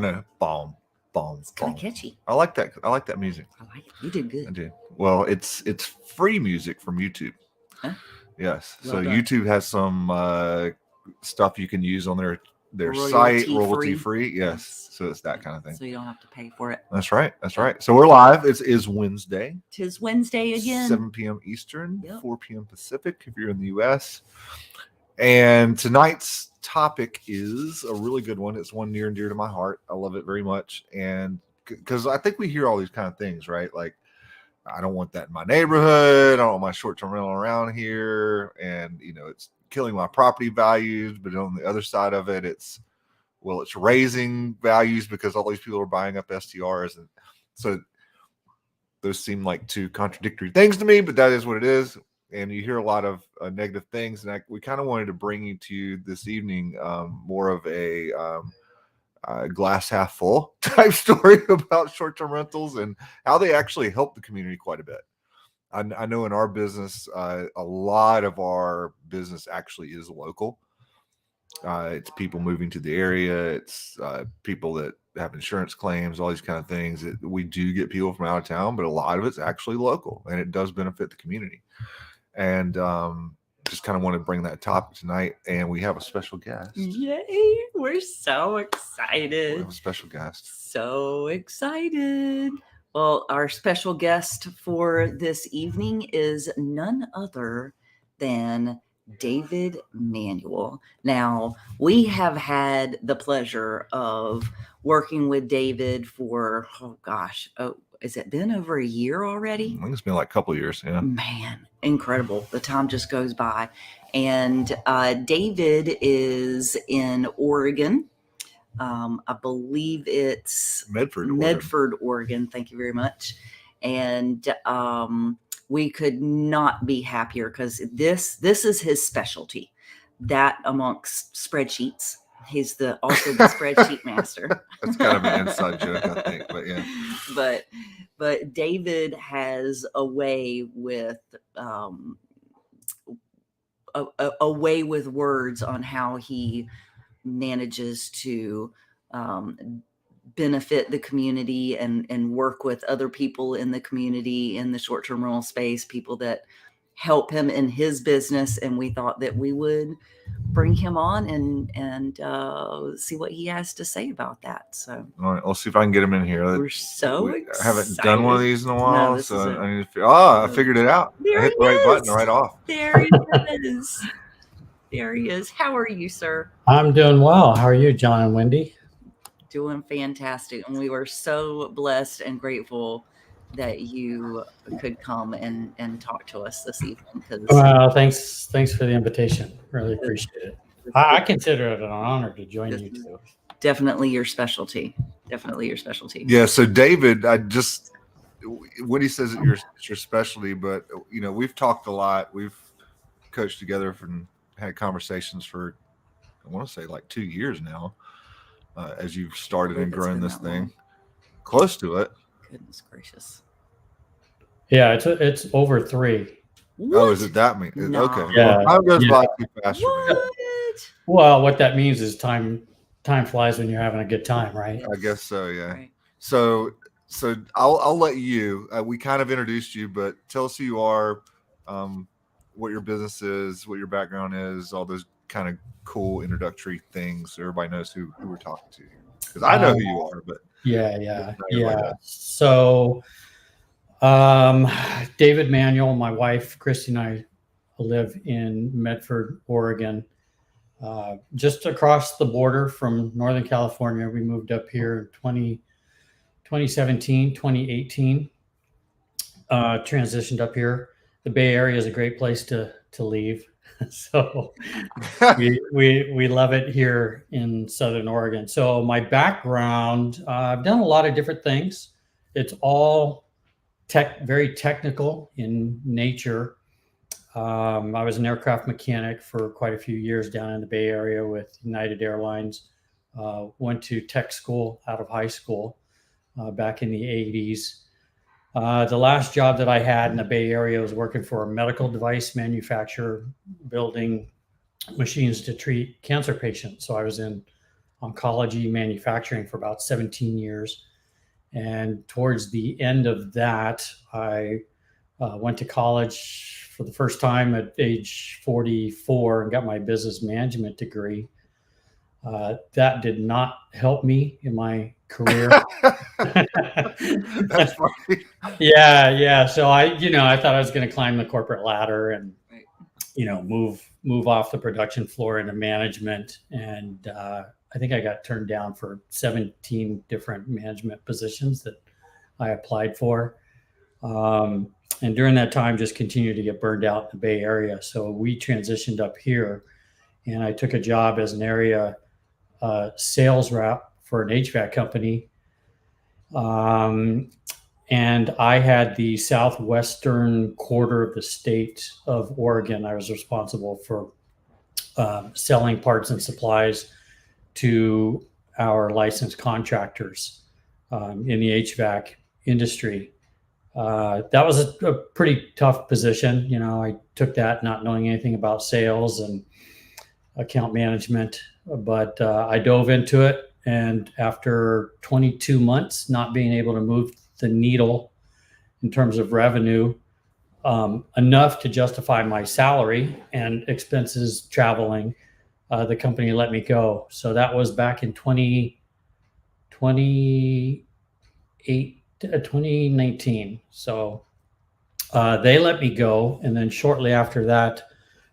I know. Bomb. It's kind of catchy. I like that. I like that music. I like it. You did good. I did. Well, it's free music from YouTube. Huh? Yes. Well so done. YouTube has some stuff you can use on their site, royalty free. Yes. So it's that kind of thing. So you don't have to pay for it. That's right. That's right. So we're live. It is Wednesday. 'Tis Wednesday again. 7 p.m. Eastern, 4 p.m. Pacific if you're in the U.S. And tonight's topic is a really good one. It's one near and dear to my heart. I love it very much. And because I think we hear all these kind of things, right? Like, I don't want that in my neighborhood. I don't want my short-term rental around here. And, it's killing my property values. But on the other side of it, it's raising values because all these people are buying up STRs. And so those seem like two contradictory things to me, but that is what it is. And you hear a lot of negative things. And we kind of wanted to bring you to this evening more of a glass half full type story about short-term rentals and how they actually help the community quite a bit. I know in our business, a lot of our business actually is local. It's people moving to the area. It's people that have insurance claims, all these kind of things. We do get people from out of town, but a lot of it's actually local, and it does benefit the community. And just kind of want to bring that topic tonight. And we have a special guest. Yay! We're so excited. We have a special guest. So excited. Well, our special guest for this evening is none other than David Manuel. Now, we have had the pleasure of working with David for, has it been over a year already? I think it's been like a couple of years. Yeah. Man, incredible. The time just goes by. And David is in Oregon. I believe it's Medford, Oregon. Thank you very much. And we could not be happier because this is his specialty. That amongst spreadsheets. He's also the spreadsheet master. That's kind of an inside joke, I think, but yeah. But David has a way with a way with words on how he manages to benefit the community and work with other people in the community in the short-term rental space, people that help him in his business. And we thought that we would bring him on and see what he has to say about that. So all right, I'll see if I can get him in here. We're so excited. I haven't done one of these in a while, No, so I need to. I figured it out. There I hit the right button right off. There he is. There he is. How are you, sir? I'm doing well. How are you, John and Wendy? Doing fantastic. And we were so blessed and grateful that you could come and talk to us this evening. Well, thanks for the invitation. Really appreciate it. I consider it an honor to join you too. Definitely your specialty. Yeah. So David, Wendy says it's your specialty, but we've talked a lot. We've coached together and had conversations for, I want to say like 2 years now, as you've started and grown this thing. Long. Close to it. Goodness gracious. Yeah, it's over 3. What? Oh, is it that mean? No. Okay. Yeah. Well, time goes by too fast for me. Well, what that means is time flies when you're having a good time, right? I guess so, yeah. Right. So I'll let you. We kind of introduced you, but tell us who you are, what your business is, what your background is, all those kind of cool introductory things so everybody knows who we're talking to. Because I know who you are, but yeah. So David Manuel, my wife Christy and I live in Medford, Oregon, just across the border from Northern California. We moved up here in 2017, 2018, transitioned up here. The Bay Area is a great place to leave. So we love it here in Southern Oregon. So my background, I've done a lot of different things. It's all very technical in nature. I was an aircraft mechanic for quite a few years down in the Bay Area with United Airlines. Went to tech school out of high school back in the 80s. The last job that I had in the Bay Area was working for a medical device manufacturer building machines to treat cancer patients. So I was in oncology manufacturing for about 17 years. And towards the end of that, I went to college for the first time at age 44 and got my business management degree. That did not help me in my career. That's funny. Yeah. So I thought I was going to climb the corporate ladder and, move off the production floor into management. And I think I got turned down for 17 different management positions that I applied for. And during that time, just continued to get burned out in the Bay Area. So we transitioned up here, and I took a job as an area sales rep for an HVAC company. And I had the southwestern quarter of the state of Oregon. I was responsible for selling parts and supplies to our licensed contractors in the HVAC industry. That was a pretty tough position. I took that not knowing anything about sales and account management, but I dove into it. And after 22 months not being able to move the needle in terms of revenue, enough to justify my salary and expenses traveling, the company let me go. So that was back in 2019. So they let me go. And then shortly after that,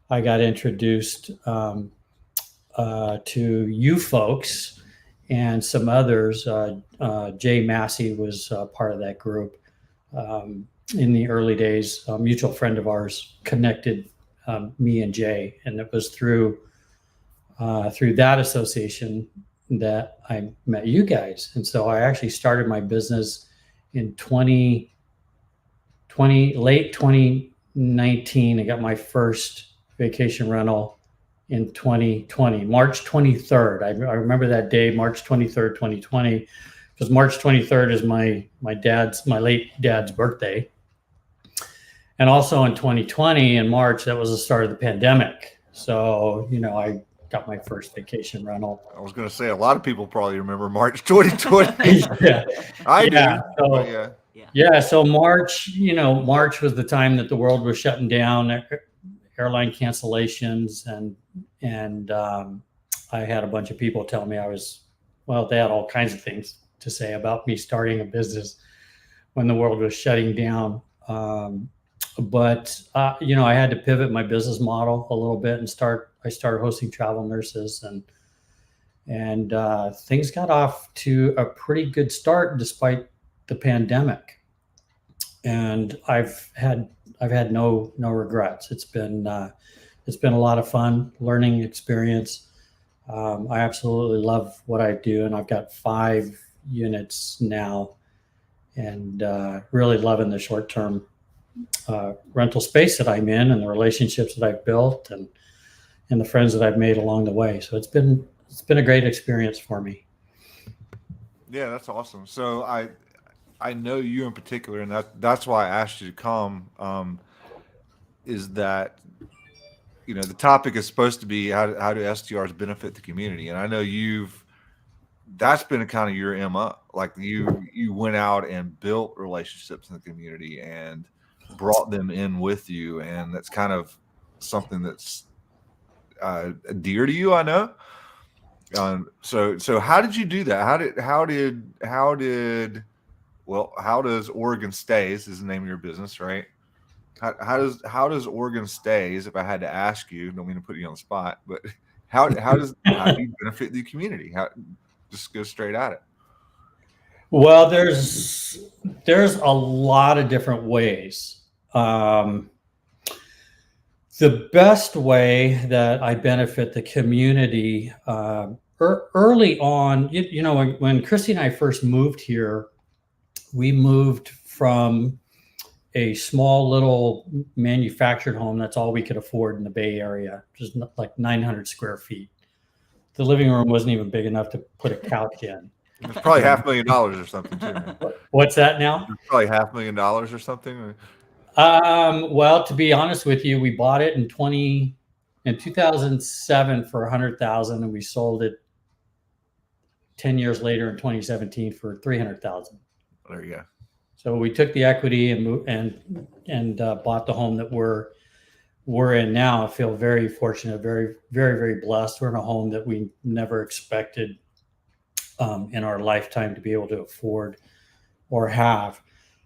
I got introduced to you folks and some others. Jay Massey was part of that group in the early days. A mutual friend of ours connected me and Jay, and it was through that association that I met you guys. And so I actually started my business in late 2019. I got my first vacation rental in 2020, March 23rd. I remember that day, March 23rd, 2020, because March 23rd is my late dad's birthday. And also in 2020, in March, that was the start of the pandemic. So, I got my first vacation rental. I was going to say, a lot of people probably remember March 2020. Yeah. I do. So, so March was the time that the world was shutting down, airline cancellations, and I had a bunch of people tell me they had all kinds of things to say about me starting a business when the world was shutting down. But I had to pivot my business model a little bit and I started hosting travel nurses, and things got off to a pretty good start despite the pandemic. And I've had no regrets. It's been a lot of fun, learning experience. I absolutely love what I do, and I've got 5 units now, and really loving the short-term rental space that I'm in, and the relationships that I've built, and the friends that I've made along the way. So it's been a great experience for me. Yeah, that's awesome. So I know you in particular, and that's why I asked you to come. Is that the topic is supposed to be how do STRs benefit the community, and I know that's been kind of your MO. Like you went out and built relationships in the community and brought them in with you, and that's kind of something that's dear to you, I know. So how did you do that? How does Oregon Stays is the name of your business, right? How does Oregon Stays, if I had to ask you, don't mean to put you on the spot, but how do you benefit the community? Just go straight at it. Well, there's a lot of different ways. The best way that I benefit the community early on, when Christy and I first moved here, we moved from a small little manufactured home. That's all we could afford in the Bay Area, just like 900 square feet. The living room wasn't even big enough to put a couch in. It's probably $500,000 or something too. What's that now? It's probably $500,000 or something. Well, to be honest with you, we bought it in 2007 for $100,000, and we sold it 10 years later in 2017 for $300,000. There you go. So we took the equity and moved and bought the home that we're in now. I feel very fortunate, very, very, very blessed. We're in a home that we never expected in our lifetime to be able to afford or have.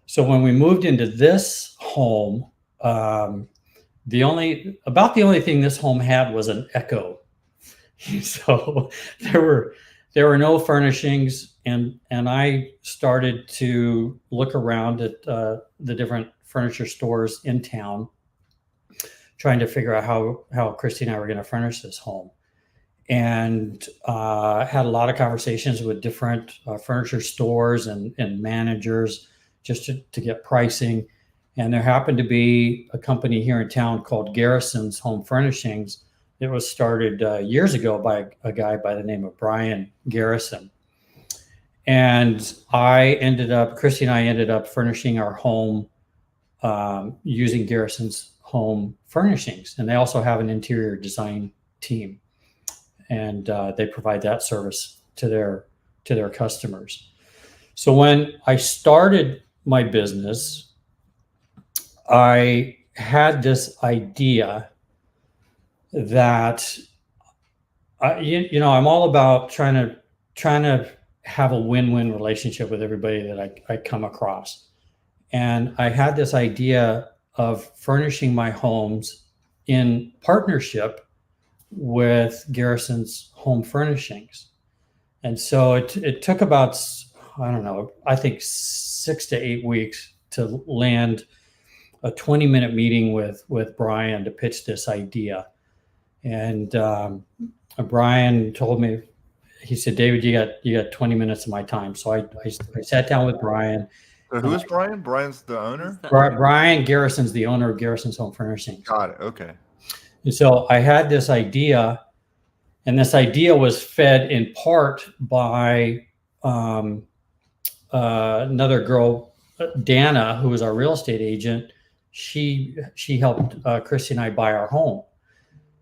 So when we moved into this home, the only thing this home had was an echo. So there were no furnishings, and I started to look around at the different furniture stores in town, trying to figure out how Christy and I were going to furnish this home. And had a lot of conversations with different furniture stores and managers just to get pricing. And there happened to be a company here in town called Garrison's Home Furnishings. It was started years ago by a guy by the name of Brian Garrison. And Christy and I ended up furnishing our home using Garrison's Home Furnishings. And they also have an interior design team. And they provide that service to their customers. So when I started my business, I had this idea that I'm all about trying to have a win-win relationship with everybody that I come across. And I had this idea of furnishing my homes in partnership with Garrison's Home Furnishings. And so it took about, I don't know, I think 6 to 8 weeks to land a 20-minute meeting with Brian to pitch this idea. And Brian told me, he said, "David, you got 20 minutes of my time." So I sat down with Brian. So who is Brian? Brian's the owner? Brian Garrison's the owner of Garrison's Home Furnishings. Got it. Okay. And so I had this idea, and this idea was fed in part by another girl, Dana, who was our real estate agent. She helped Christy and I buy our home.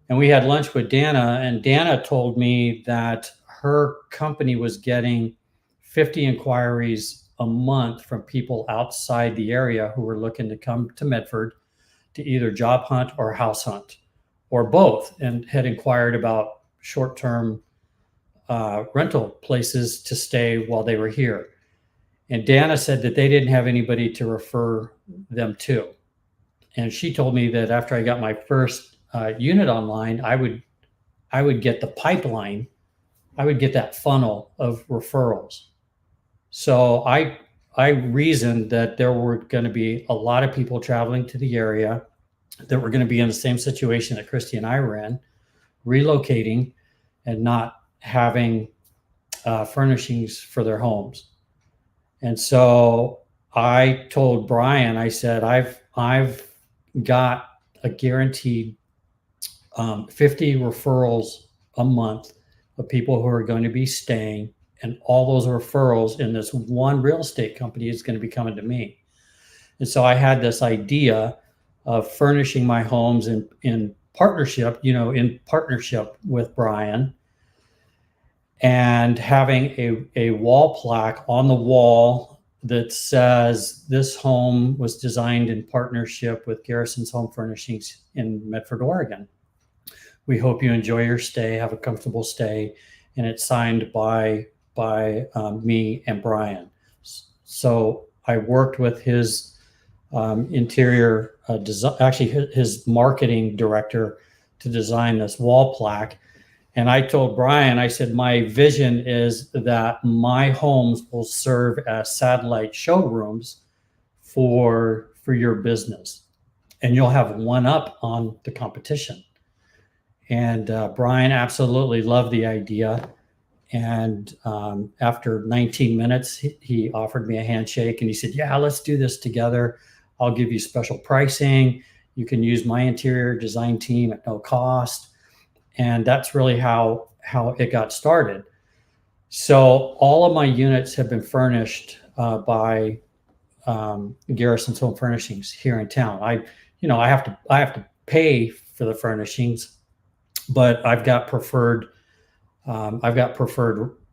And we had lunch with Dana, and Dana told me that her company was getting 50 inquiries a month from people outside the area who were looking to come to Medford to either job hunt or house hunt, or both, and had inquired about short-term rental places to stay while they were here. And Dana said that they didn't have anybody to refer them to. And she told me that after I got my first unit online, I would get the pipeline, I would get that funnel of referrals. So I reasoned that there were going to be a lot of people traveling to the area that were going to be in the same situation that Christy and I were in, relocating and not having furnishings for their homes. And so I told Brian, I said, I've got a guaranteed 50 referrals a month of people who are going to be staying, and all those referrals in this one real estate company is going to be coming to me. And so I had this idea of furnishing my homes in partnership with Brian, and having a wall plaque on the wall that says this home was designed in partnership with Garrison's Home Furnishings in Medford, Oregon. We hope you enjoy your stay, have a comfortable stay, and it's signed by me and Brian. So I worked with his interior design, actually his marketing director, to design this wall plaque. And I told Brian, I said, my vision is that my homes will serve as satellite showrooms for your business, and you'll have one up on the competition. And Brian absolutely loved the idea. And after 19 minutes, he offered me a handshake, and he said, "Yeah, let's do this together. I'll give you special pricing. You can use my interior design team at no cost." And that's really how it got started. So all of my units have been furnished by Garrison's Home Furnishings here in town. I have to pay for the furnishings, but I've got preferred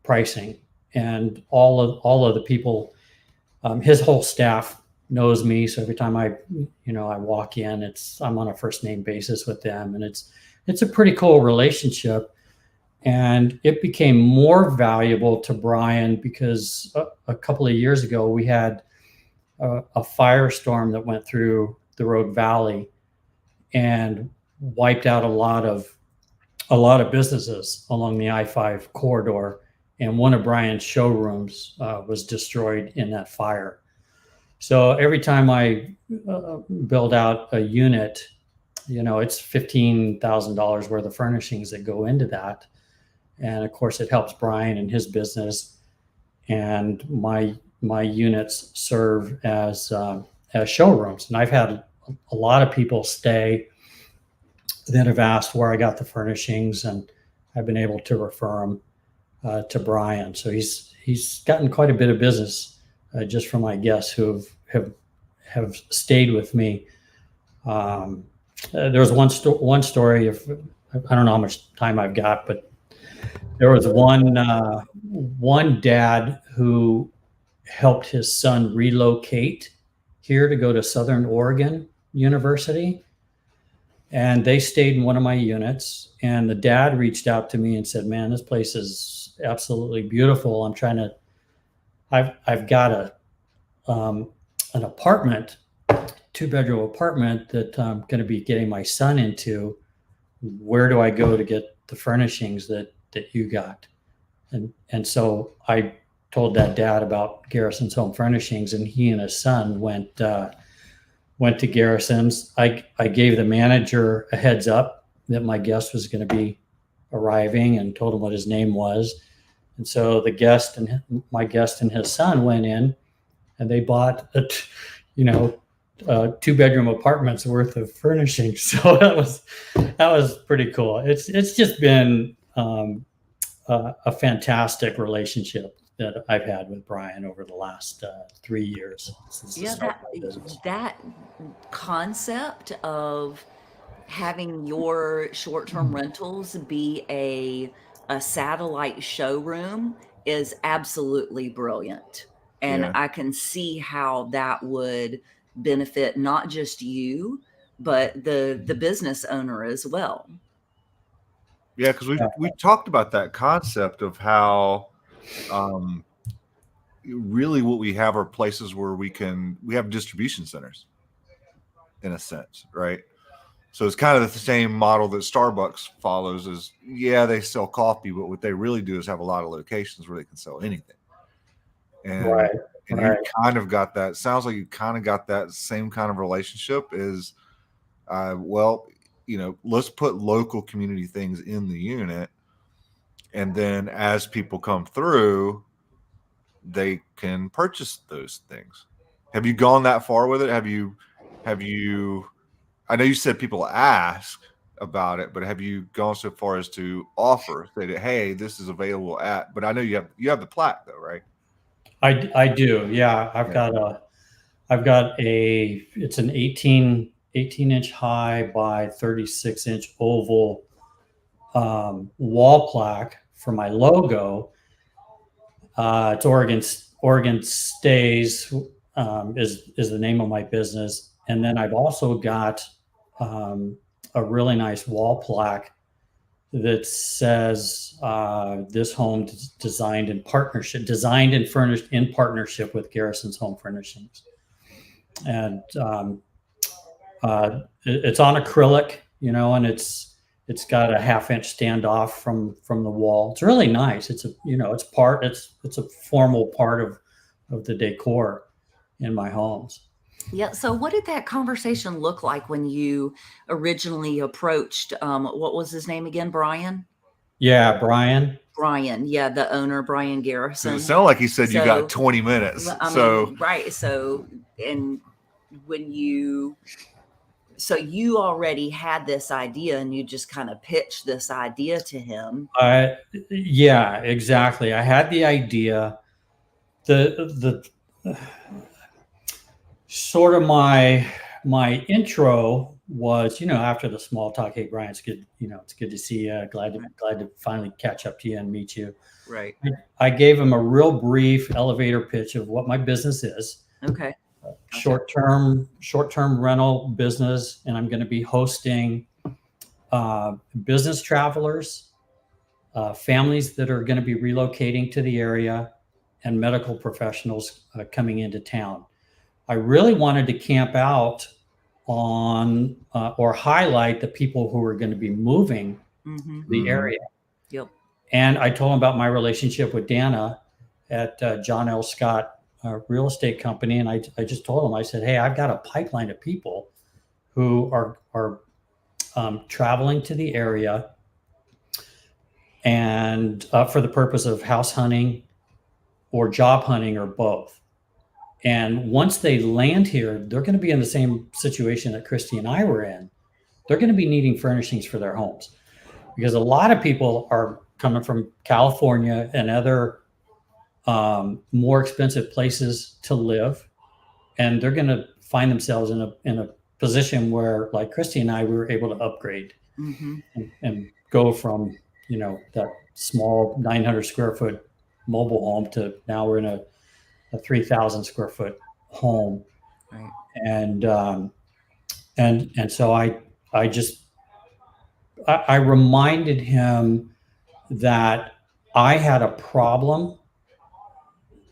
pricing. all of the people, his whole staff knows me. So every time I walk in, I'm on a first name basis with them, and it's a pretty cool relationship. And it became more valuable to Brian because a couple of years ago we had a firestorm that went through the Rogue Valley and wiped out a lot of businesses along the I-5 corridor. And one of Brian's showrooms was destroyed in that fire. So every time I build out a unit, it's $15,000 worth of furnishings that go into that. And of course, it helps Brian and his business. And my units serve as showrooms. And I've had a lot of people stay that have asked where I got the furnishings, and I've been able to refer them to Brian. So he's gotten quite a bit of business just from my guests who have stayed with me. There was one story. I don't know how much time I've got, but there was one dad who helped his son relocate here to go to Southern Oregon University. And they stayed in one of my units. And the dad reached out to me and said, "Man, this place is absolutely beautiful. I've got an apartment, 2-bedroom apartment that I'm going to be getting my son into. Where do I go to get the furnishings that you got?" And so I told that dad about Garrison's Home Furnishings, and he and his son went to Garrison's. I gave the manager a heads up that my guest was going to be arriving and told him what his name was. And so my guest and his son went in, and they bought a 2-bedroom apartments worth of furnishings. So that was pretty cool. It's just been a fantastic relationship that I've had with Brian over the last 3 years since the start of my business. That concept of having your short-term rentals be a satellite showroom is absolutely brilliant. And I can see how that would benefit not just you, but the business owner as well. Yeah, because we talked about that concept of how really what we have are places where we have distribution centers in a sense, right? So it's kind of the same model that Starbucks follows. They sell coffee, but what they really do is have a lot of locations where they can sell anything. And you kind of got that. Sounds like you kind of got that same kind of relationship. Is let's put local community things in the unit, and then as people come through, they can purchase those things. Have you gone that far with it? Have you? I know you said people ask about it, but have you gone so far as to offer, say that, hey, this is available at? But I know you have the plaque though, right? I do. Yeah, I've got it's an 18-inch high by 36-inch oval wall plaque for my logo. It's Oregon Stays is the name of my business. And then I've also got a really nice wall plaque that says this home designed and furnished in partnership with Garrison's Home Furnishings. And it's on acrylic, and it's got a 1/2-inch standoff from the wall. It's really nice. It's a formal part of the decor in my homes. Yeah. So what did that conversation look like when you originally approached, what was his name again? Brian? Yeah, Brian. Brian. Yeah. The owner, Brian Garrison. It sounded like he said you got 20 minutes. Right. So, and so you already had this idea and you just kind of pitched this idea to him. Yeah, exactly. I had the idea. The sort of my intro was, after the small talk, hey Brian, it's good, it's good to see you. Glad to finally catch up to you and meet you. Right. I gave him a real brief elevator pitch of what my business is. Okay. Short-term rental business, and I'm going to be hosting business travelers, families that are going to be relocating to the area, and medical professionals coming into town. I really wanted to camp out on or highlight the people who are going to be moving to the area. Yep. And I told him about my relationship with Dana at John L. Scott Real Estate Company, and I just told him, I said, hey, I've got a pipeline of people who are traveling to the area and for the purpose of house hunting or job hunting or both. And once they land here, they're going to be in the same situation that Christy and I were in. They're going to be needing furnishings for their homes, because a lot of people are coming from California and other more expensive places to live, and they're going to find themselves in a position where, like Christy and I, we were able to upgrade and go from that small 900 square foot mobile home to now we're in a 3,000 square foot home. Right. And so I reminded him that I had a problem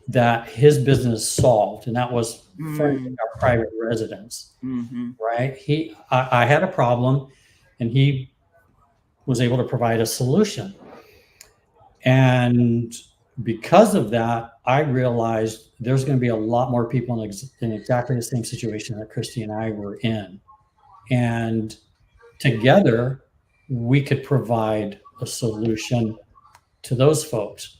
that his business solved, and that was furnishing our private residence. Right. I had a problem, and he was able to provide a solution. And because of that, I realized there's going to be a lot more people in exactly the same situation that Christy and I were in. And together, we could provide a solution to those folks.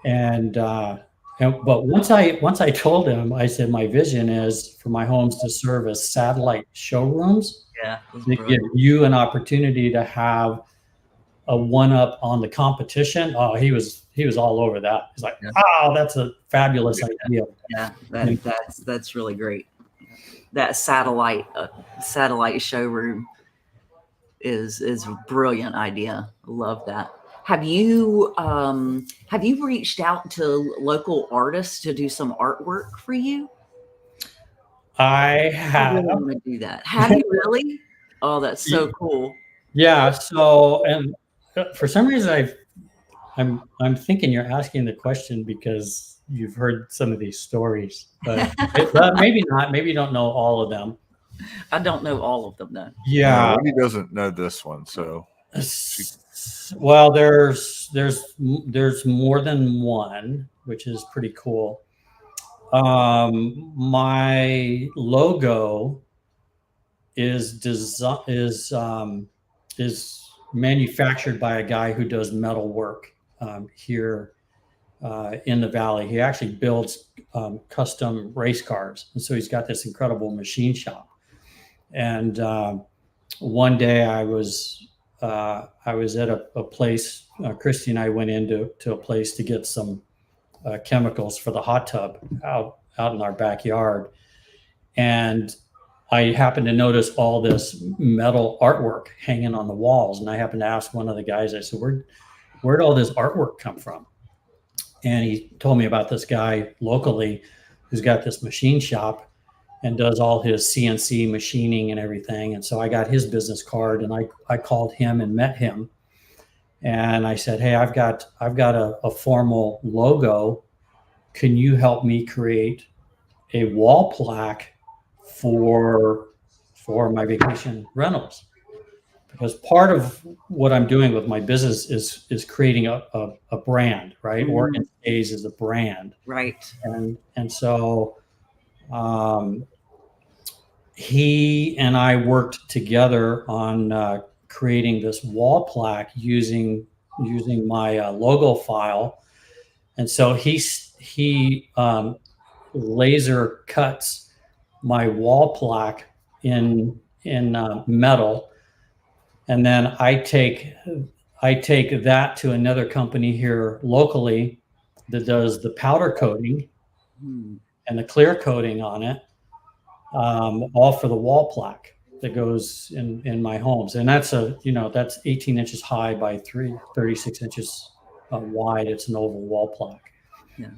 But once I told him, I said, my vision is for my homes to serve as satellite showrooms. Yeah, to give you an opportunity to have a one-up on the competition. Oh, he was all over that. He's like, oh, that's a fabulous idea. Yeah, that's really great. That satellite showroom is a brilliant idea. I love that. Have you reached out to local artists to do some artwork for you? I have. I really want to do that. Have you really? Oh, that's so cool. Yeah. So, and for some reason, I'm thinking you're asking the question because you've heard some of these stories, but maybe not. Maybe you don't know all of them. I don't know all of them, though. Yeah, he doesn't know this one. So, well, there's more than one, which is pretty cool. My logo is manufactured by a guy who does metal work here in the Valley. He actually builds custom race cars, and so he's got this incredible machine shop. And one day I was at a place. Christy and I went into a place to get some chemicals for the hot tub out in our backyard, and I happened to notice all this metal artwork hanging on the walls, and I happened to ask one of the guys. I said, "Where'd all this artwork come from?" And he told me about this guy locally who's got this machine shop and does all his CNC machining and everything. And so I got his business card, and I called him and met him. And I said, "Hey, I've got a formal logo. Can you help me create a wall plaque for my vacation rentals?" Because part of what I'm doing with my business is creating a brand, right? Oregon Stays is a brand, right? And so he and I worked together on creating this wall plaque using my logo file. And so he laser cuts my wall plaque in metal, and then I take that to another company here locally that does the powder coating and the clear coating on it, all for the wall plaque. that goes in my homes, and that's that's 18 inches high by 36 inches wide. It's an oval wall plaque. Yeah.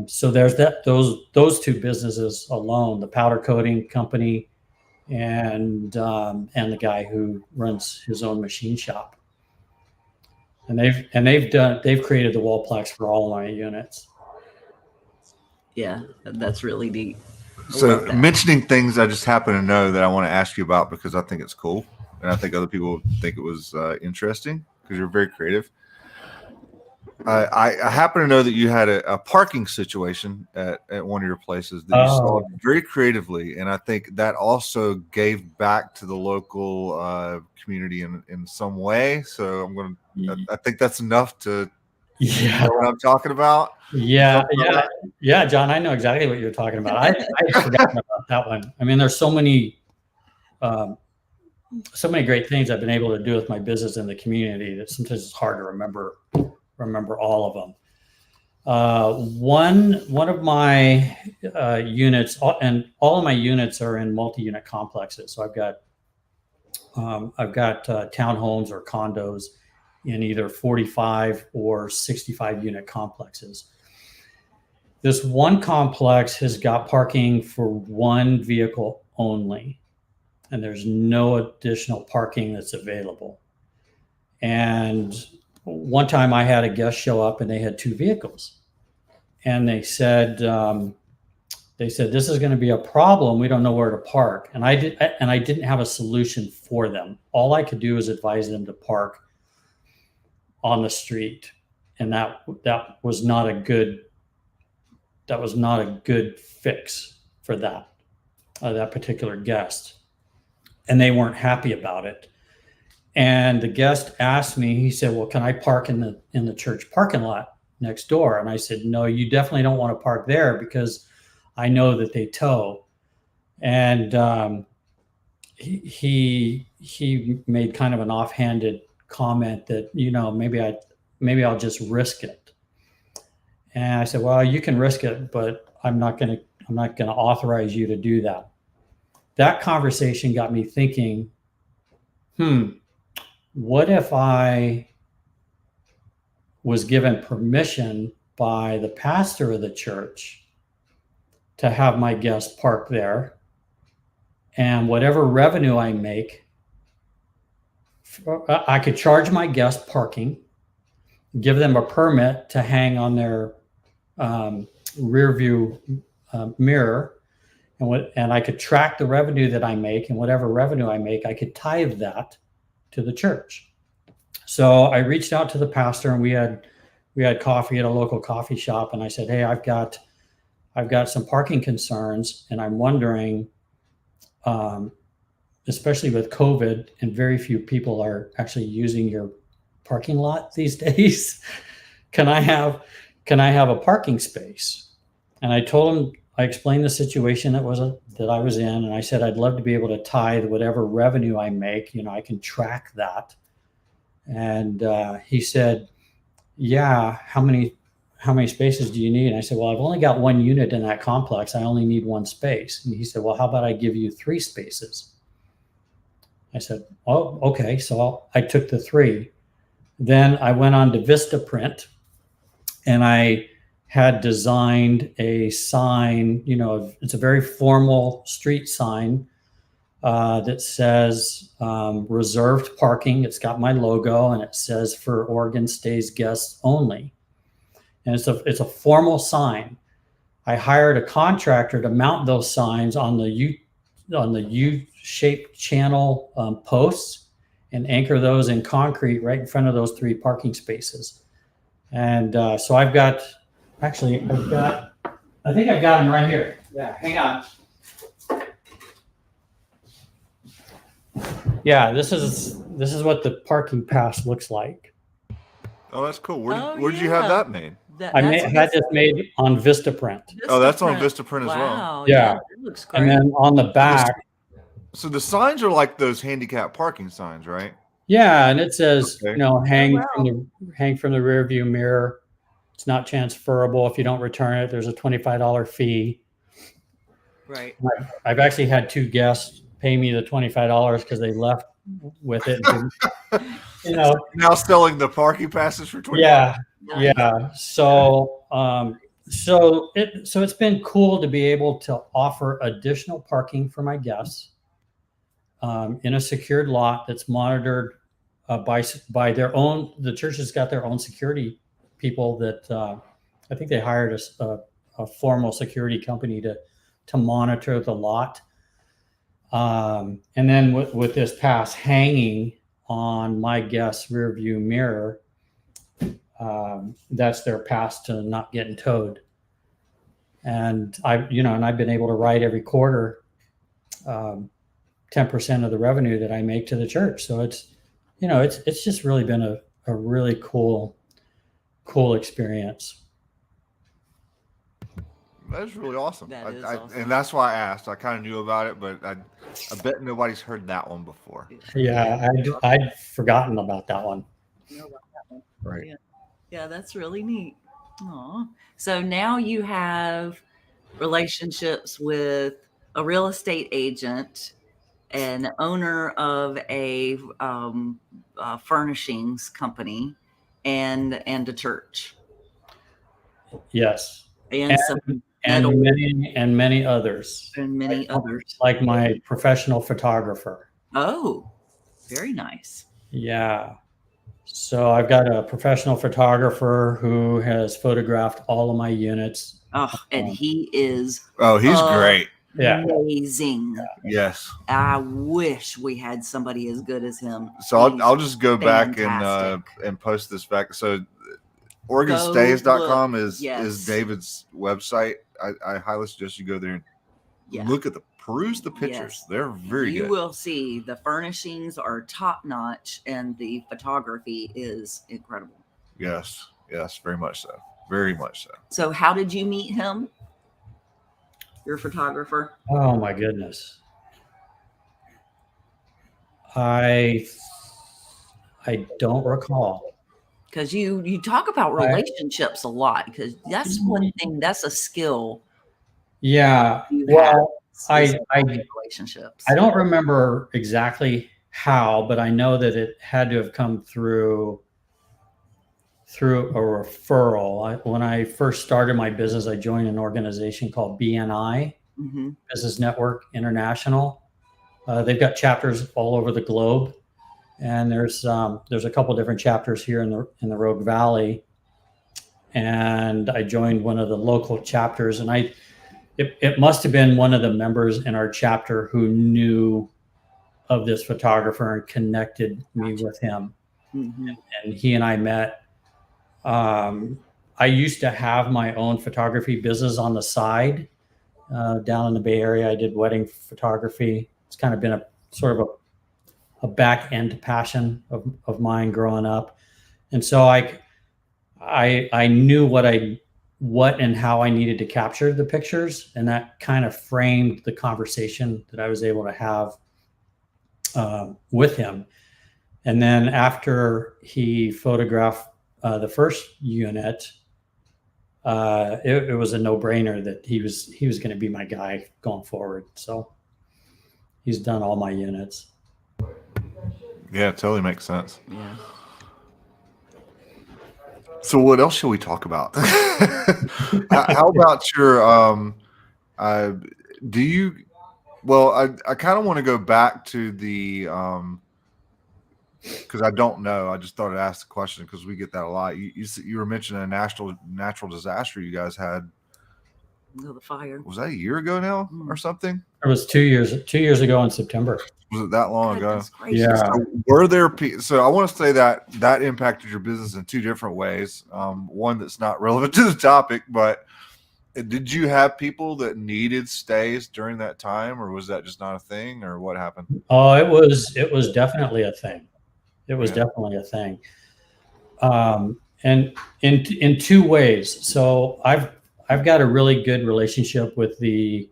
So there's those two businesses alone: the powder coating company and the guy who runs his own machine shop. And they've created the wall plaques for all of my units. Yeah, that's really neat. So mentioning things I just happen to know that I want to ask you about because I think it's cool, and I think other people think it was interesting because you're very creative. I happen to know that you had a parking situation at one of your places that you solved very creatively, and I think that also gave back to the local community in some way. So I think that's enough to know what I'm talking about. Yeah, John, I know exactly what you're talking about. I forgot about that one. I mean, there's so many great things I've been able to do with my business in the community that sometimes it's hard to remember all of them. One of my units, and all of my units are in multi-unit complexes. So I've got townhomes or condos in either 45 or 65 unit complexes. This one complex has got parking for one vehicle only, and there's no additional parking that's available. And one time I had a guest show up and they had two vehicles, and they said this is going to be a problem. We don't know where to park. And I didn't have a solution for them. All I could do was advise them to park on the street. And that was not a good fix for that particular guest. And they weren't happy about it. And the guest asked me, he said, well, can I park in the church parking lot next door? And I said, no, you definitely don't want to park there because I know that they tow. And he made kind of an offhanded comment that, maybe I'll just risk it. And I said, well, you can risk it, but I'm not going to authorize you to do that. That conversation got me thinking, what if I was given permission by the pastor of the church to have my guests park there, and whatever revenue I make, I could charge my guest parking, give them a permit to hang on their rear view mirror, and I could track the revenue that I make, and whatever revenue I make, I could tithe that to the church. So I reached out to the pastor, and we had coffee at a local coffee shop, and I said, hey, I've got some parking concerns, and I'm wondering, especially with COVID and very few people are actually using your parking lot these days, can I have a parking space? And I explained the situation that I was in, and I said I'd love to be able to tithe whatever revenue I make. I can track that. And he said, yeah, how many spaces do you need? And I said, well, I've only got one unit in that complex. I only need one space. And he said, well, how about I give you 3 spaces? I said, oh, okay. So I took the 3. Then I went on to Vistaprint, and I had designed a sign, it's a very formal street sign that says reserved parking. It's got my logo, and it says for Oregon Stays guests only. And it's a formal sign. I hired a contractor to mount those signs on the U-shaped channel posts and anchor those in concrete right in front of those 3 parking spaces. And so I think I've got them right here. Yeah, hang on. Yeah, this is what the parking pass looks like. Oh, that's cool. Where did you have that made? I had this made on Vistaprint. Oh, that's on Vistaprint as well. Wow. Yeah. It looks great. And then on the back. So the signs are like those handicap parking signs, right? Yeah, and it says, okay. Hang from the rear view mirror. It's not transferable. If you don't return it, there's a $25 fee. Right. I've actually had 2 guests pay me the $25 because they left with it. Now selling the parking passes for $20. Yeah. So it's been cool to be able to offer additional parking for my guests in a secured lot that's monitored by their own. The church has got their own security people that I think they hired a formal security company to monitor the lot. And then with this pass hanging on my guest's rear view mirror, that's their pass to not getting towed. And I've been able to write every quarter 10% of the revenue that I make to the church. So it's just really been a really cool experience. That's really awesome. Awesome. And that's why I asked. I kind of knew about it, but I bet nobody's heard that one before. Yeah, I'd forgotten about that one. Right. Yeah, that's really neat. Aw. So now you have relationships with a real estate agent, an owner of a furnishings company, and a church. Yes. And many others. And many others. Like my professional photographer. Oh, very nice. Yeah. So I've got a professional photographer who has photographed all of my units. Oh, and he is. Oh, he's great. Yeah. Amazing. Yes. I wish we had somebody as good as him. So I'll just go back and post this back. So OregonStays.com is David's website. I highly suggest you go there and look at peruse the pictures. Yes. They're very good. You will see the furnishings are top notch and the photography is incredible. Yes, very much so. Very much so. So how did you meet him? Your photographer? Oh my goodness. I don't recall. Because you talk about relationships a lot, because that's one thing, that's a skill. Yeah. Well, relationships. I don't remember exactly how, but I know that it had to have come through a referral. When I first started my business, I joined an organization called BNI, Business Network International. They've got chapters all over the globe. And there's a couple different chapters here in the Rogue Valley, and I joined one of the local chapters, and it must have been one of the members in our chapter who knew of this photographer and connected me with him, and he and I met. I used to have my own photography business on the side down in the Bay Area. I did wedding photography. It's kind of been a sort of a back end passion of mine growing up. And so I knew what and how I needed to capture the pictures. And that kind of framed the conversation that I was able to have with him. And then after he photographed the first unit, it was a no-brainer that he was going to be my guy going forward. So he's done all my units. Yeah, it totally makes sense. Yeah. So what else shall we talk about? How about your I kind of want to go back to the because I don't know. I just thought I'd ask the question because we get that a lot. You were mentioning a natural disaster you guys had. The fire. Was that a year ago now or something? It was 2 years ago in September. Was it that long ago? Yeah. So were there? So I want to say that impacted your business in two different ways. One that's not relevant to the topic, but did you have people that needed stays during that time, or was that just not a thing, or what happened? Oh, it was definitely a thing. It was definitely a thing. And in two ways. So I've got a really good relationship with the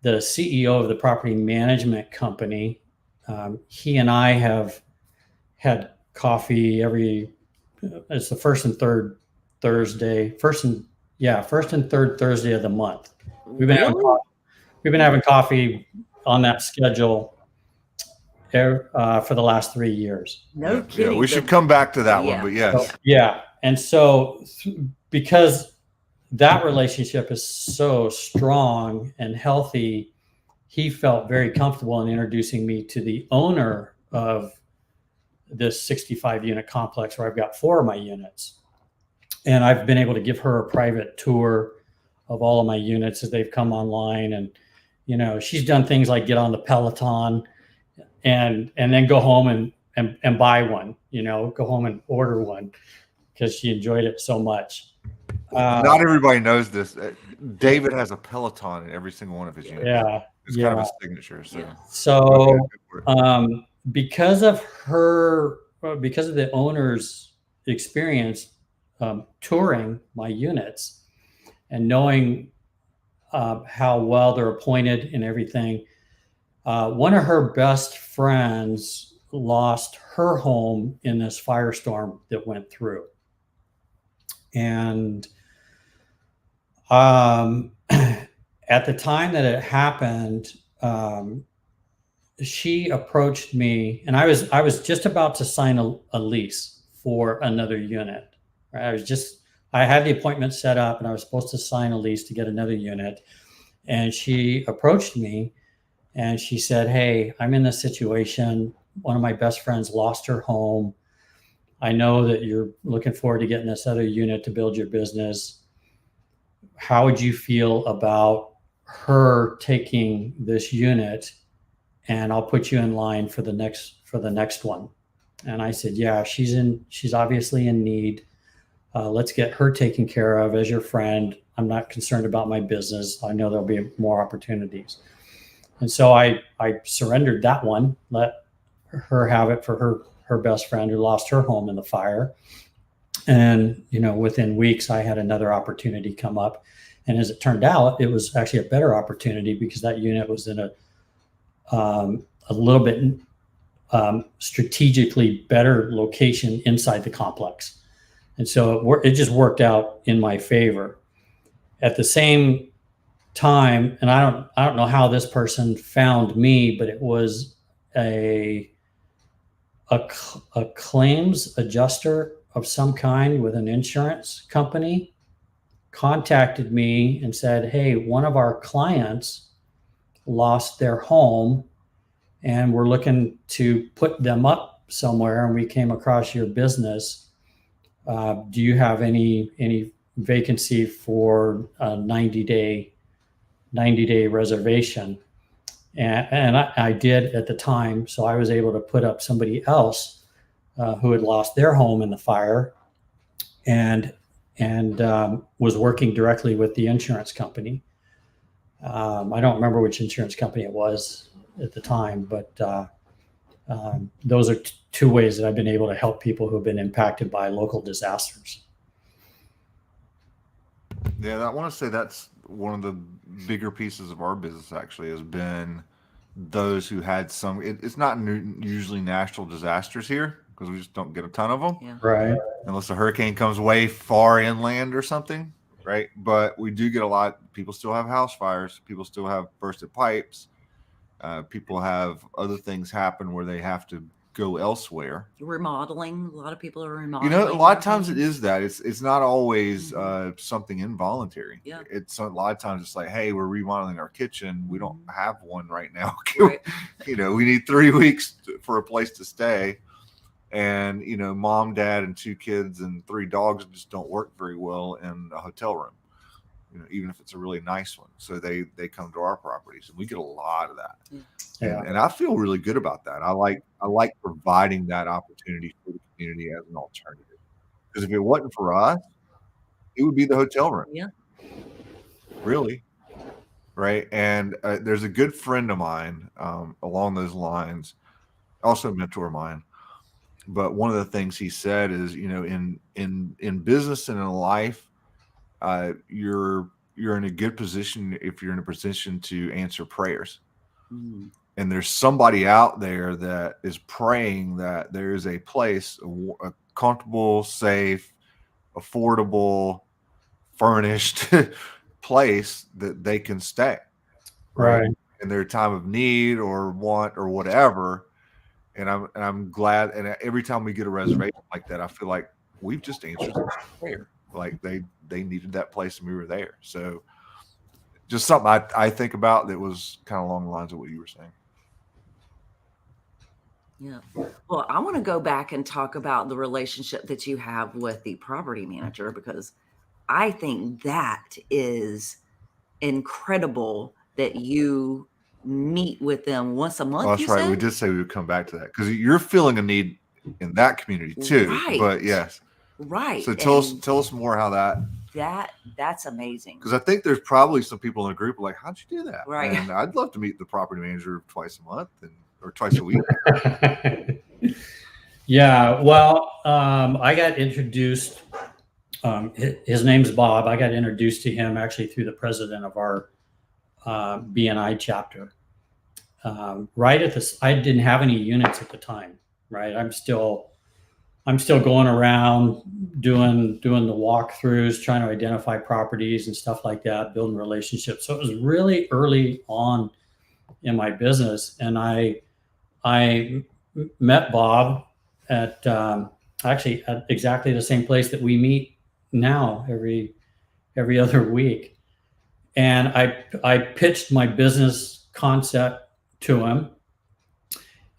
CEO of the property management company. He and I have had coffee it's the first and third Thursday of the month. We've been having coffee on that schedule for the last 3 years. No kidding. Yeah, we should come back to that one, but yes. Yeah. And so because that relationship is so strong and healthy, he felt very comfortable in introducing me to the owner of this 65 unit complex where I've got 4 of my units. And I've been able to give her a private tour of all of my units as they've come online. And, you know, she's done things like get on the Peloton and then go home and buy one, you know, go home and order one because she enjoyed it so much. Not everybody knows this. David has a Peloton in every single one of his units. Yeah. It's kind of a signature. Because of the owner's experience touring my units and knowing how well they're appointed and everything, one of her best friends lost her home in this firestorm that went through. And at the time that it happened, she approached me, and I was just about to sign a lease for another unit. I had the appointment set up, and I was supposed to sign a lease to get another unit. And she approached me, and she said, "Hey, I'm in this situation. One of my best friends lost her home. I know that you're looking forward to getting this other unit to build your business. How would you feel about her taking this unit, and I'll put you in line for the next one?" And I said, "Yeah, she's obviously in need. Let's get her taken care of as your friend. I'm not concerned about my business. I know there'll be more opportunities." And so I surrendered that one, let her have it for her best friend who lost her home in the fire. And, you know, within weeks, I had another opportunity come up. And as it turned out, it was actually a better opportunity because that unit was in a little bit strategically better location inside the complex. And so it just worked out in my favor. At the same time, and I don't know how this person found me, but it was a claims adjuster of some kind with an insurance company contacted me and said, "Hey, one of our clients lost their home and we're looking to put them up somewhere, and we came across your business. Do you have any vacancy for a 90-day reservation?" And I did at the time. So I was able to put up somebody else who had lost their home in the fire and was working directly with the insurance company. I don't remember which insurance company it was at the time, but those are 2 ways that I've been able to help people who have been impacted by local disasters. Yeah, I want to say that's one of the bigger pieces of our business actually has been those who had some, it's not usually natural disasters here because we just don't get a ton of them. Yeah. Right. Unless a hurricane comes way far inland or something, right? But we do get a lot. People still have house fires. People still have bursted pipes. People have other things happen where they have to go elsewhere. Remodeling. A lot of people are remodeling. You know, a lot of times it is that. It's not always something involuntary. Yeah. It's a lot of times it's like, hey, we're remodeling our kitchen. We don't have one right now. Right. You know, we need 3 weeks for a place to stay. And, you know, mom, dad, and 2 kids and 3 dogs just don't work very well in a hotel room, you know, even if it's a really nice one. So they come to our properties, and we get a lot of that. Yeah. And I feel really good about that. I like providing that opportunity for the community as an alternative. Because if it wasn't for us, it would be the hotel room. Yeah. Really. Right. And there's a good friend of mine along those lines, also a mentor of mine. But one of the things he said is, you know, in business and in life, you're in a good position if you're in a position to answer prayers. Mm. And there's somebody out there that is praying that there is a place, a comfortable, safe, affordable, furnished place that they can stay. Right. in their time of need or want or whatever. And I'm glad. And every time we get a reservation like that, I feel like we've just answered prayer. Like they needed that place and we were there. So just something I think about that was kind of along the lines of what you were saying. Yeah. Well, I want to go back and talk about the relationship that you have with the property manager, because I think that is incredible that you meet with them once a month. Oh, that's right. We did say we would come back to that because you're feeling a need in that community too. Right. But yes. Right. So tell us more how that's amazing. Because I think there's probably some people in the group like, how'd you do that? Right. And I'd love to meet the property manager twice a month or twice a week. Yeah. Well, I got introduced. His name's Bob. I got introduced to him actually through the president of our BNI chapter. Right at this, I didn't have any units at the time. Right. I'm still going around doing the walkthroughs, trying to identify properties and stuff like that, building relationships. So it was really early on in my business, and I met Bob at actually at exactly the same place that we meet now every other week. And I pitched my business concept to him.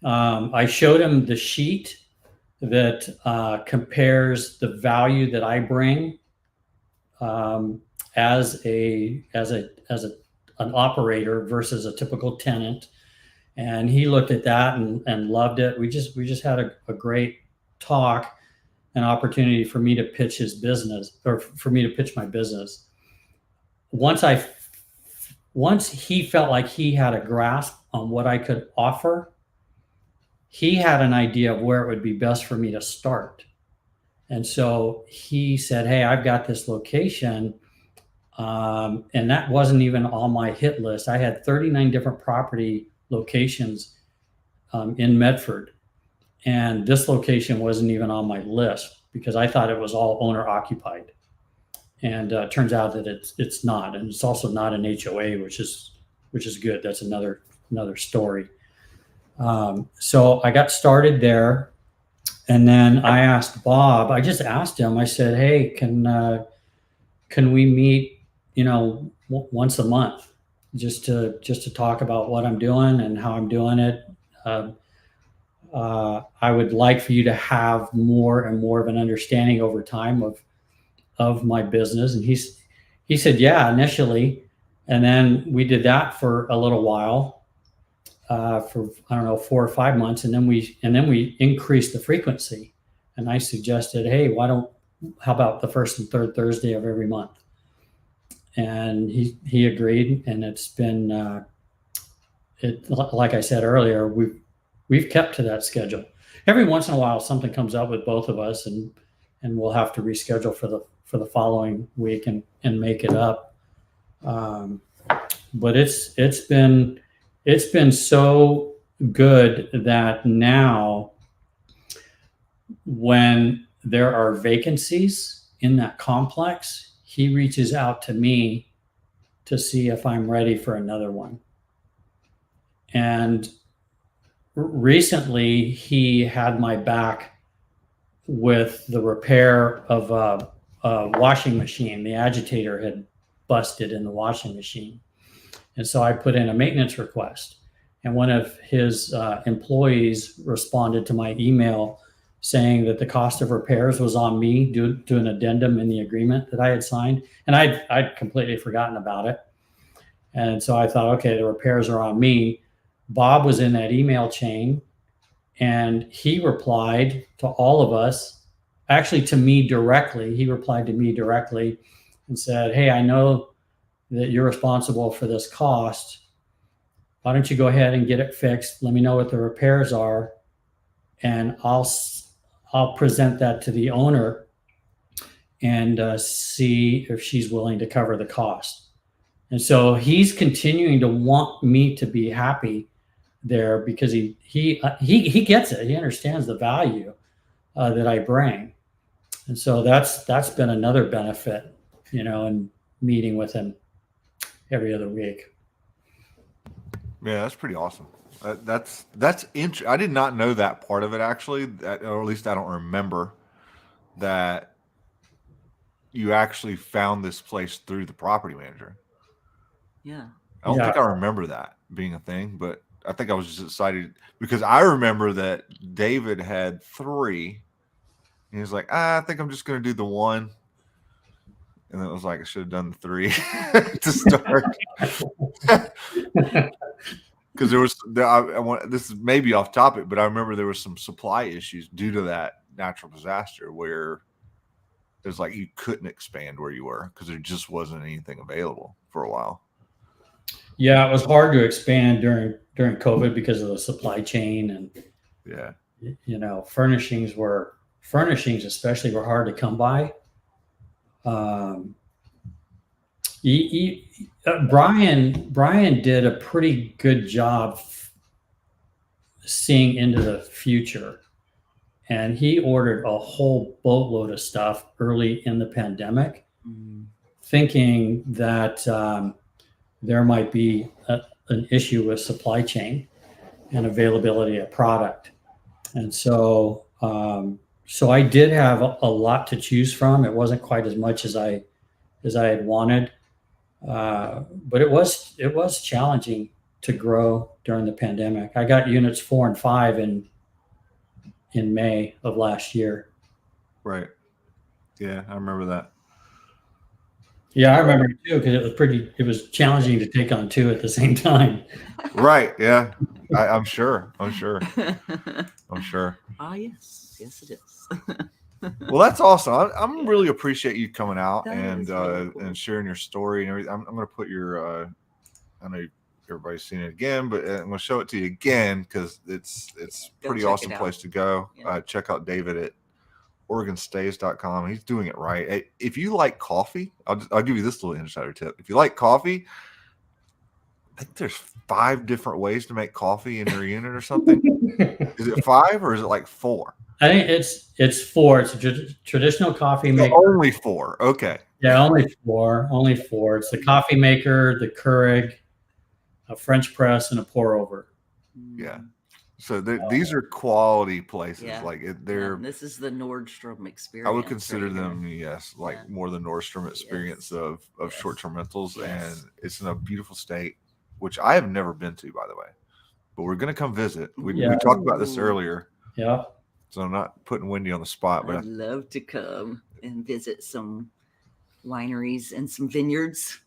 I showed him the sheet that compares the value that I bring as an operator versus a typical tenant. And he looked at that and loved it. We just had a great talk, an opportunity for me to pitch his business, or for me to pitch my business. Once he felt like he had a grasp on what I could offer, he had an idea of where it would be best for me to start. And so he said, hey, I've got this location. And that wasn't even on my hit list. I had 39 different property locations in Medford. And this location wasn't even on my list because I thought it was all owner occupied. And turns out that it's not. And it's also not an HOA, which is good. That's another story. So I got started there, and then I asked Bob. I just asked him. I said, "Hey, can we meet? Once a month, just to talk about what I'm doing and how I'm doing it. I would like for you to have more and more of an understanding over time of my business." And he said, "Yeah, initially," and then we did that for a little while. For I don't know 4 or 5 months, and then we increased the frequency. And I suggested, hey, how about the first and third Thursday of every month? And he agreed, and it's been like I said earlier, we've kept to that schedule. Every once in a while, something comes up with both of us, and we'll have to reschedule for the following week and make it up. But it's been so good that now when there are vacancies in that complex, he reaches out to me to see if I'm ready for another one. And recently he had my back with the repair of a washing machine. The agitator had busted in the washing machine. And so I put in a maintenance request, and one of his employees responded to my email saying that the cost of repairs was on me due to an addendum in the agreement that I had signed. And I'd completely forgotten about it. And so I thought, okay, the repairs are on me. Bob was in that email chain, and he replied to all of us, actually to me directly. He replied to me directly and said, hey, I know that you're responsible for this cost. Why don't you go ahead and get it fixed? Let me know what the repairs are, and I'll present that to the owner and see if she's willing to cover the cost. And so he's continuing to want me to be happy there because he gets it. He understands the value that I bring, and so that's been another benefit, in meeting with him every other week. Yeah, that's pretty awesome. That's I did not know that part of it actually, or at least I don't remember that you actually found this place through the property manager. Yeah. I don't think I remember that being a thing, but I think I was just excited because I remember that David had 3. He was like, I think I'm just going to do the 1. And it was like, I should have done the 3 to start. Because there was, this is maybe off topic, but I remember there was some supply issues due to that natural disaster where there's like you couldn't expand where you were because there just wasn't anything available for a while. Yeah, it was hard to expand during COVID because of the supply chain, and yeah, furnishings especially were hard to come by. Brian did a pretty good job seeing into the future, and he ordered a whole boatload of stuff early in the pandemic, thinking that there might be an issue with supply chain and availability of product. And so I did have a lot to choose from. It wasn't quite as much as I had wanted, but it was challenging to grow during the pandemic. I got units 4 and 5 in May of last year. Right. Yeah, I remember that. Yeah, I remember it too, because it was challenging to take on 2 at the same time. Right. Yeah. I'm sure. I'm sure. Ah, yes. Yes, it is. Well, that's awesome. I'm really appreciate you coming out and and sharing your story and everything. I'm going to put your, I know everybody's seen it again, but I'm going to show it to you again because it's pretty awesome place to go. Yeah. Check out David at OregonStays.com. He's doing it right. If you like coffee, I'll give you this little insider tip. If you like coffee, I think there's 5 different ways to make coffee in your unit or something. Is it 5 or is it like 4? I think it's 4. It's a traditional coffee maker. Only 4. Okay. Yeah, only 4. Only 4. It's the coffee maker, the Keurig, a French press, and a pour over. Yeah. So these are quality places. Yeah. Like they're. Yeah, this is the Nordstrom experience. I would consider them, more the Nordstrom experience of short-term rentals, and it's in a beautiful state, which I have never been to, by the way. But we're going to come visit. We talked about this earlier. Yeah. So I'm not putting Wendy on the spot, but I'd love to come and visit some wineries and some vineyards.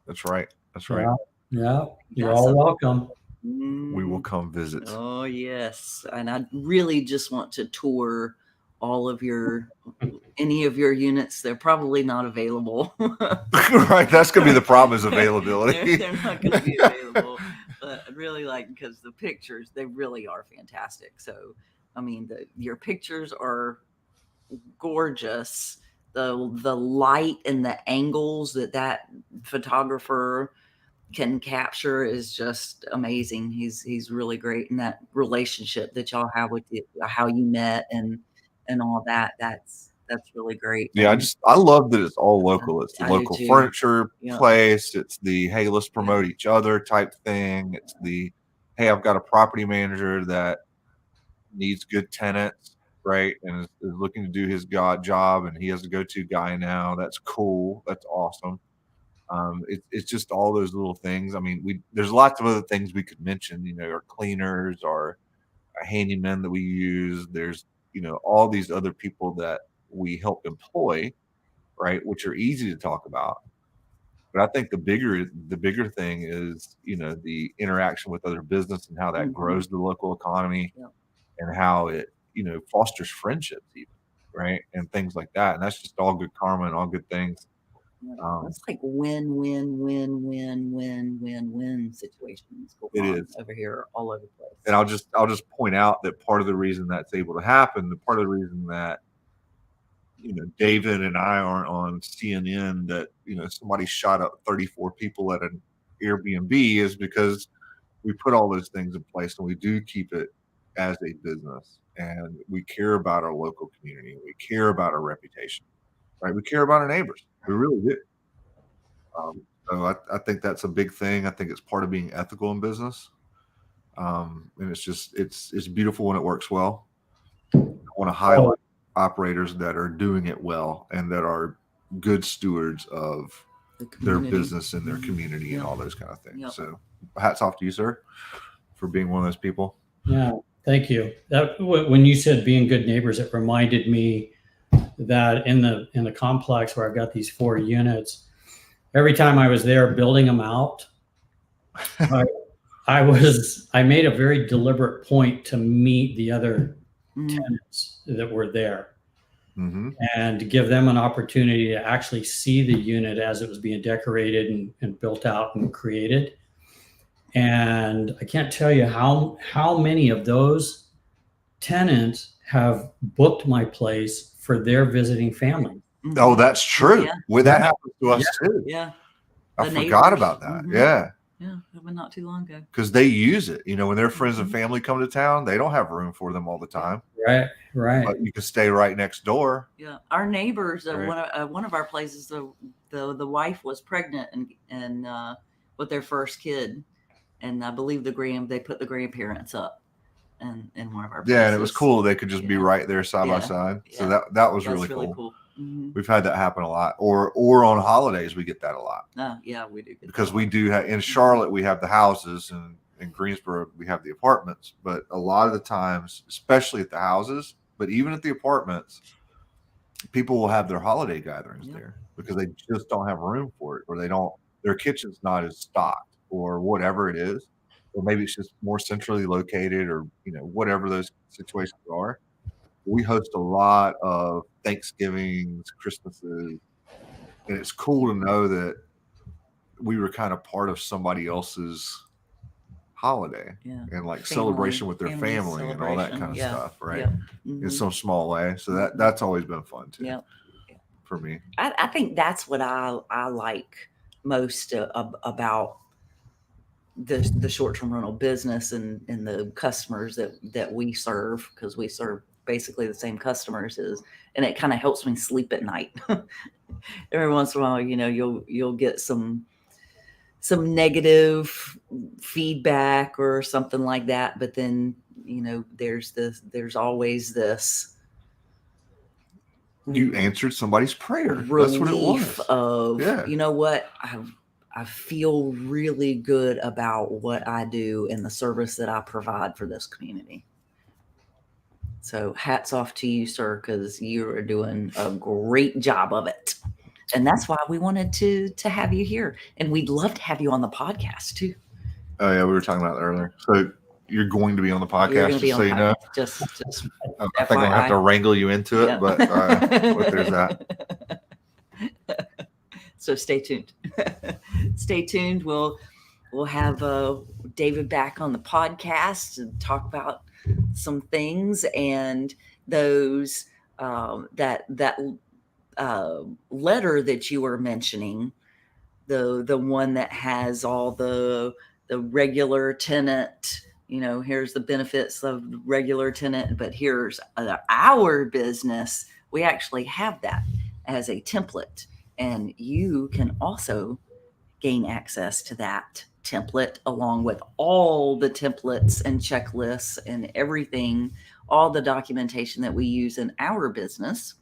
That's right. That's right. Yeah. You're all welcome. We will come visit. Oh, yes. And I really just want to tour all of any of your units. They're probably not available. Right. That's going to be the problem is availability. they're not going to be available. But I really because the pictures, they really are fantastic. So, I mean, your pictures are gorgeous. The light and the angles that photographer can capture is just amazing. He's really great, and that relationship that y'all have with how you met and all that. That's really great. Yeah, I love that it's all local. It's the local furniture place. It's the hey, let's promote each other type thing. It's the hey, I've got a property manager that needs good tenants, right, and is looking to do his job, and he has a go-to guy now. That's cool. That's awesome. It's just all those little things. I mean, there's lots of other things we could mention, our cleaners, our handymen that we use. There's, all these other people that we help employ, right, which are easy to talk about. But I think the bigger thing is, the interaction with other business and how that grows the local economy and how it, fosters friendships even, right, and things like that. And that's just all good karma and all good things. It's like win situations going on over here all over the place. And I'll just point out that part of the reason that's able to happen, part of the reason that David and I aren't on CNN, that somebody shot up 34 people at an Airbnb, is because we put all those things in place and we do keep it as a business, and we care about our local community. We care about our reputation, right? We care about our neighbors. We really do. So I think that's a big thing. I think it's part of being ethical in business. And it's beautiful when it works well. I want to highlight operators that are doing it well and that are good stewards of their business and their community and all those kind of things. Yep. So hats off to you, sir, for being one of those people. Yeah, thank you. When you said being good neighbors, it reminded me that in the complex where I've got these 4 units, every time I was there building them out, I made a very deliberate point to meet the other tenants that were there. Mm-hmm. And to give them an opportunity to actually see the unit as it was being decorated and built out and created. And I can't tell you how many of those tenants have booked my place for their visiting family. Oh, that's true. Yeah. Well, that happens to us too. Yeah. I forgot about that. Mm-hmm. Yeah. Yeah, happened not too long ago. Because they use it. When their friends and family come to town, they don't have room for them all the time. Right. But you can stay right next door. Yeah. Our neighbors, one of our places, the wife was pregnant and with their first kid. And I believe they put the grandparents up in one of our places. Yeah, and it was cool. They could just be right there side by side. So that was really cool. Mm-hmm. We've had that happen a lot, or on holidays we get that a lot. Yeah, we do. Because we do have in Charlotte we have the houses, and in Greensboro we have the apartments. But a lot of the times, especially at the houses, but even at the apartments, people will have their holiday gatherings there because they just don't have room for it, or their kitchen's not as stocked, or whatever it is, or maybe it's just more centrally located, or whatever those situations are. We host a lot of Thanksgivings, Christmases, and it's cool to know that we were kind of part of somebody else's holiday and celebration with their family and all that kind of stuff, right? Yeah. Mm-hmm. In some small way. So that's always been fun too for me. I think that's what I like most about the short-term rental business and the customers that we serve, because we serve basically the same customers and it kind of helps me sleep at night. Every once in a while, you'll get some negative feedback or something like that, but then there's always this. You answered somebody's prayer. That's what it was. You know what? I feel really good about what I do and the service that I provide for this community. So hats off to you, sir, because you are doing a great job of it. And that's why we wanted to have you here. And we'd love to have you on the podcast too. Oh yeah, we were talking about that earlier. So you're going to be on the podcast, just so you know. Just I think I'll have to wrangle you into it, but there's that. So stay tuned. Stay tuned. We'll have David back on the podcast and talk about some things, and those that letter that you were mentioning, the one that has all the regular tenant, here's the benefits of regular tenant, but here's our business. We actually have that as a template, and you can also gain access to that template along with all the templates and checklists and everything, all the documentation that we use in our business.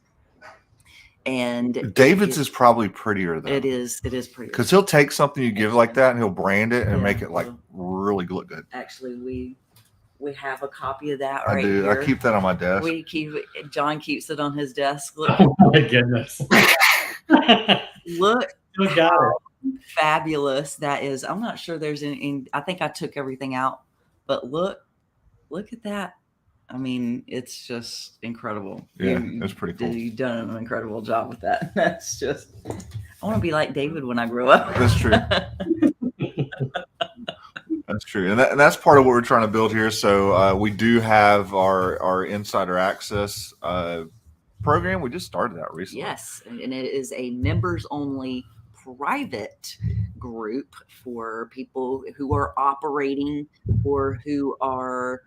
And David's is probably prettier though. It is prettier. Because he'll take something you give like that and he'll brand it and make it really look good. Actually, we have a copy of that right here. I keep that on my desk. John keeps it on his desk. Look. Oh my goodness. Look. You got it. Fabulous that is. I'm not sure there's any. I think I took everything out, but look at that. I mean, it's just incredible. Yeah, that's pretty cool. You've done an incredible job with that. That's just. I want to be like David when I grow up. That's true. That's true, and that's part of what we're trying to build here. So we do have our insider access program. We just started that recently. Yes, and it is a members only private group for people who are operating or who are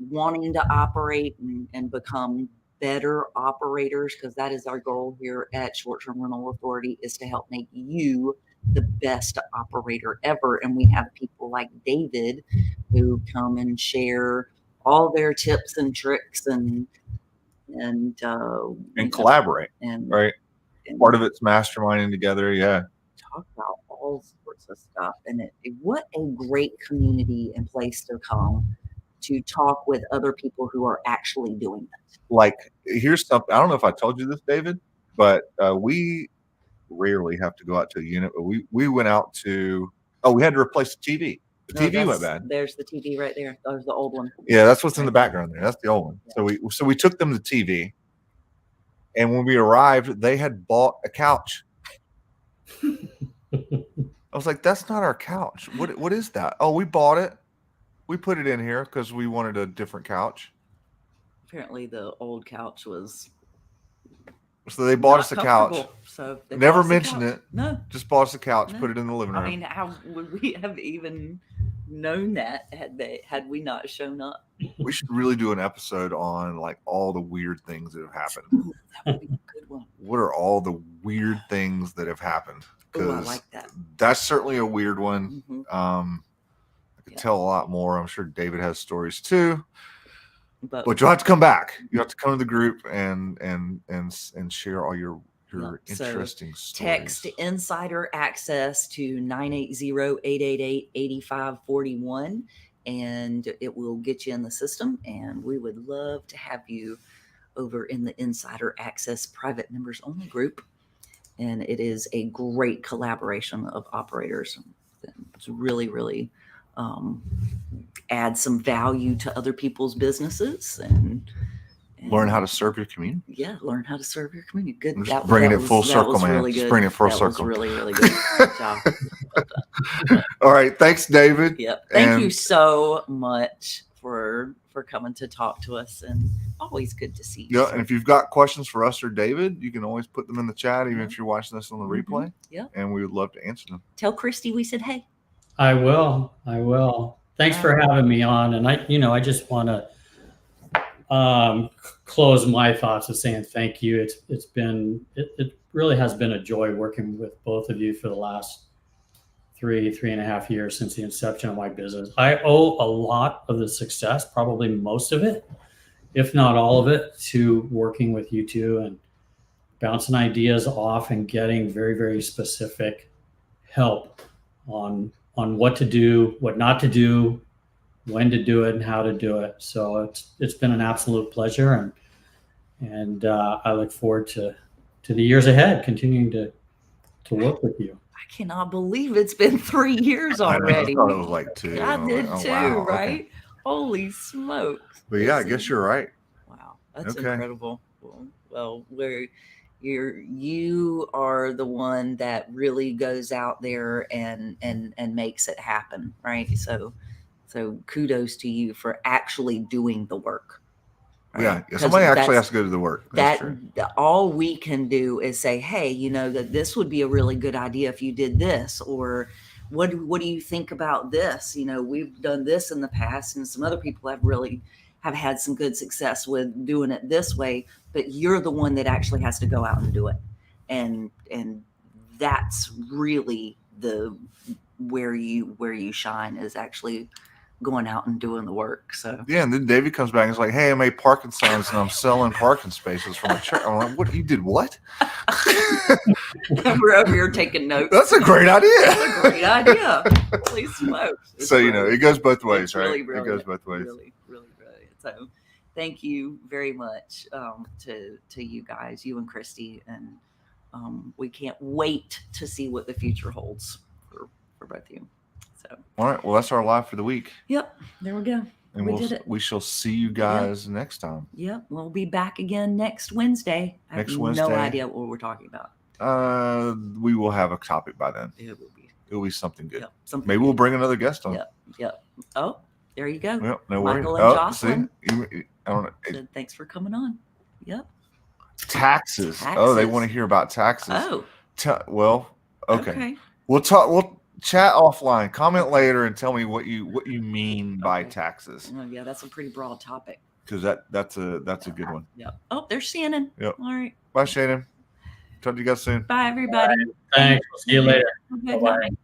wanting to operate and become better operators, because that is our goal here at Short-Term Rental Authority, is to help make you the best operator ever. And we have people like David who come and share all their tips and tricks and collaborate. And right. Part of it's masterminding together. Yeah. Talk about all sorts of stuff. And what a great community and place to come to talk with other people who are actually doing it. Like, here's something. I don't know if I told you this, David, but we rarely have to go out to a unit. But we went out to. Oh, we had to replace the TV. The TV went bad. There's the TV right there. There's the old one. Yeah, that's what's in the background there. That's the old one. Yeah. So we took them the TV, and when we arrived, they had bought a couch. I was like, "That's not our couch. What is that? Oh, we bought it. We put it in here because we wanted a different couch." Apparently, the old couch was. So they bought us a couch. So never mentioned it. No, just bought us a couch. No. Put it in the living room. I mean, how would we have even known that had we not shown up? We should really do an episode on like all the weird things that have happened. Ooh, that would be a good one. What are all the weird things that have happened? Because I like that. That's certainly a weird one. Mm-hmm. I could tell a lot more. I'm sure David has stories too. But you'll have to come back. You have to come to the group and share all your interesting stories. Text Insider Access to 980-888-8541 and it will get you in the system. And we would love to have you over in the Insider Access private members only group. And it is a great collaboration of operators. It's really, really add some value to other people's businesses and learn how to serve your community. Yeah, learn how to serve your community. Good. Bringing it full circle, man. Really just bringing it full circle. Was really, really good. Good job. All right, thanks, David. Yep. Thank you so much for coming to talk to us, and always good to see you. Yeah, and if you've got questions for us or David, you can always put them in the chat, even if you're watching this on the replay. Yeah, and we would love to answer them. Tell Christy we said hey. I will. Thanks for having me on. And I just want to close my thoughts with saying thank you. It really has been a joy working with both of you for the last 3.5 years since the inception of my business. I owe a lot of the success, probably most of it, if not all of it, to working with you two and bouncing ideas off and getting very, very specific help on what to do, what not to do, when to do it, and how to do it. So it's been an absolute pleasure, and I look forward to the years ahead, continuing to work with you. I cannot believe it's been 3 years already. I thought it was like 2. I did too, wow. right? Okay. Holy smokes! But yeah, I guess you're right. Wow, that's incredible. Well, you are the one that really goes out there and makes it happen, right? So kudos to you for actually doing the work. Right? Yeah, somebody actually has to go to the work. All we can do is say, hey, that this would be a really good idea if you did this, or what do you think about this? We've done this in the past, and some other people have had some good success with doing it this way, but you're the one that actually has to go out and do it. And that's really where you shine, is actually going out and doing the work. So yeah, and then David comes back and is like, hey, I made parking signs and I'm selling parking spaces from a church. I'm like, what? You did what? We're over here taking notes. That's a great idea. That's a great idea. Holy smokes. So it goes both ways, right? Really it goes both ways. Really, really brilliant. So thank you very much to you guys, you and Christy, and we can't wait to see what the future holds for both of you. So all right, well, that's our live for the week. Yep, there we go. And we did it. We shall see you guys next time. Yep, we'll be back again next Wednesday. I have no idea what we're talking about. We will have a topic by then. It will be something good. Yep, Maybe we'll bring another guest on. Yep. Oh, there you go. Yep, no worries. Michael and Jocelyn. See? I don't know. Said, thanks for coming on. Yep. Taxes. Oh, they want to hear about taxes. Oh. Well, okay. We'll talk. We'll chat offline. Comment later and tell me what you mean by taxes. Oh, yeah, that's a pretty broad topic. Because that's a good one. Yep. Oh, there's Shannon. Yep. All right. Bye, Shannon. Talk to you guys soon. Bye, everybody. Thanks. We'll see you later. Good night.